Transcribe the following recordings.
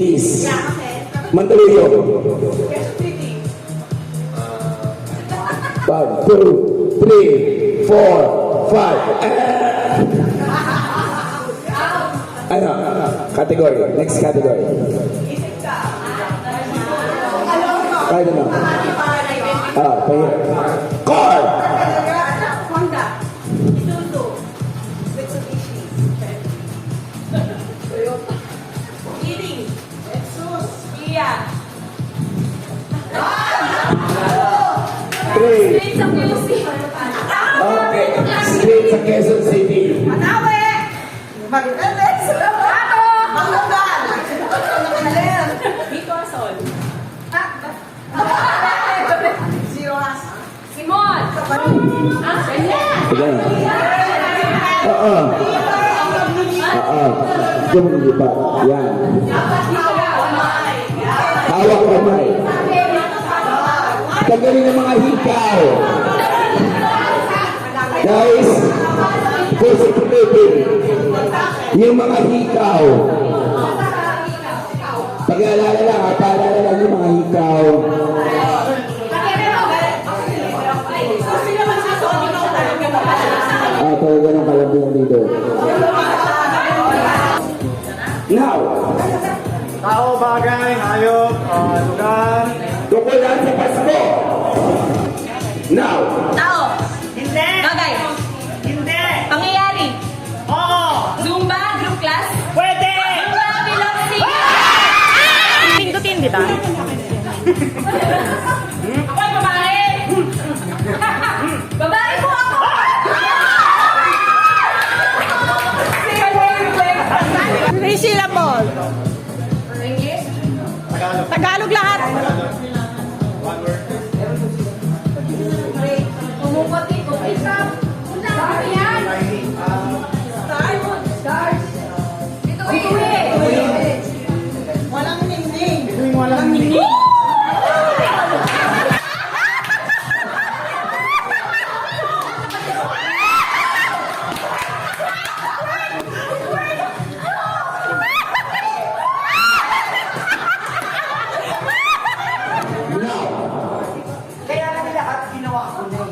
cities. Yeah, okay. Mandaluyong. Quezon City. 1, 2, 3, 4, 5. Ano? Category. Next category. Isip ka. Kahit ano. Pahiya. Car! Honda. Isuzu. Mitsubishi. Toyota. Kidding. Lexus. Kia. 3. Street sa music. Okay. Street sa Quezon City. Manawe. Magdales. Ato. Manglugan. Nakalim. Bicosol. Siwas. Simon. Sige. Diyan pa. Yan. Hawak kamay. Tanggalin ng mga hikaw. Guys, concentrating. Yung mga hikaw. Pag-aalala lang, paalala lang yung mga hikaw. Talaga ng kalabihan dito. Now, Tao, bagay, hayop, lugar. tungkol lang sa Pasko. Now, Tao. Hindi! Bagay. Hindi! Pangyayari. Oo! Zumba. Group class. Pwede! Zumba. Piloxing. Pindutin kita. Ako'y babae. Babae po ako. Three syllable. English. Tagalog lahat. One word. Pumuputi ko. Star yan. Stars. Bituin. Walang ningning. Bituin walang ningning. Kaya na nila at ginawa ko na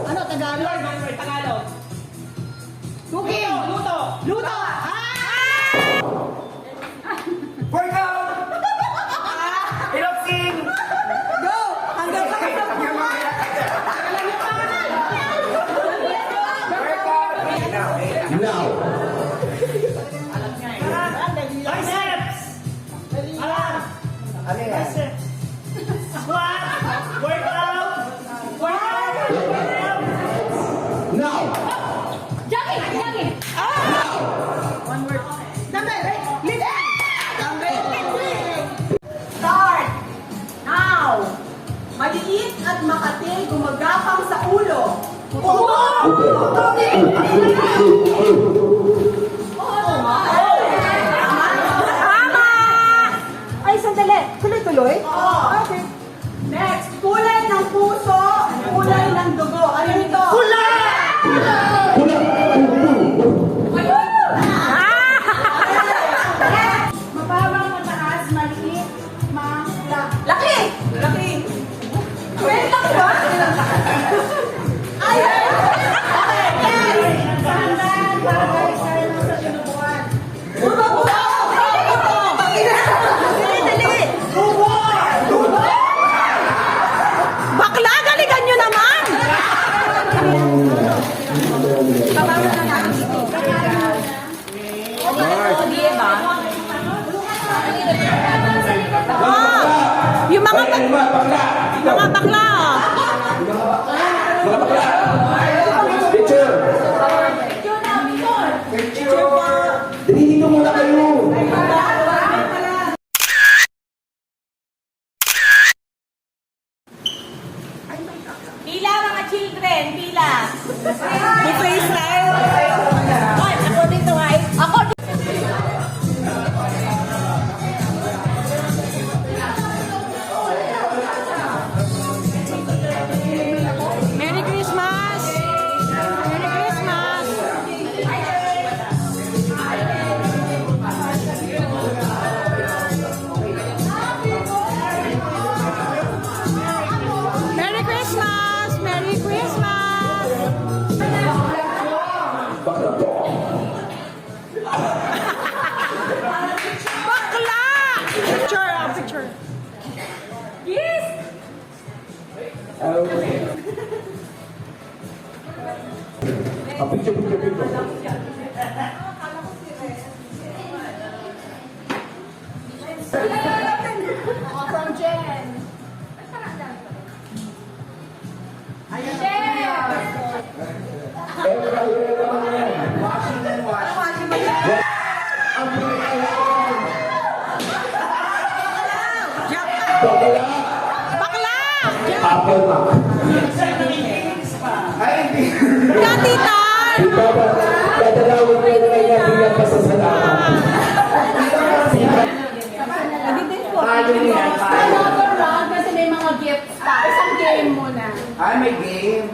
Ano, Tagalog? Tagalog. Cooking. Luto. Luto. Workout! Piloxing! Go. Hanggang sa now. Biceps! Biceps! Squat! Workout! Workout! Now. Jogging. one word. Number. Listen. Start. Now. Maliit at makati gumagapang sa ulo. Tama. Ay, sandali. Tuloy-tuloy? Okay. Next. Kulay ng puso, kulay ng dugo. Ano ito? Mababang, mataas, maliit, laki! Laki! Wait lang ba? Ay! Okay, yes! Sandal, bakla. Mga bakla. Picture. Dali dito muna kayo. Pila mga children, pila. Buffet style. Hoy, ako dito ay. Ako Merry Christmas! Merry Christmas! Merry Christmas! Merry Christmas! Bakla to. Bakla! Picture, picture. Yes! Okay. Picture. From Jen. Washington, Washington. Bakla. Bakla! Apple Mac. Ay, hindi. Katitan! Dadalawin ko yung kanya bilang pasasalamat. Paano niyan? Paano? Another round kasi may mga gifts pa. Isang game muna. Ay, may game.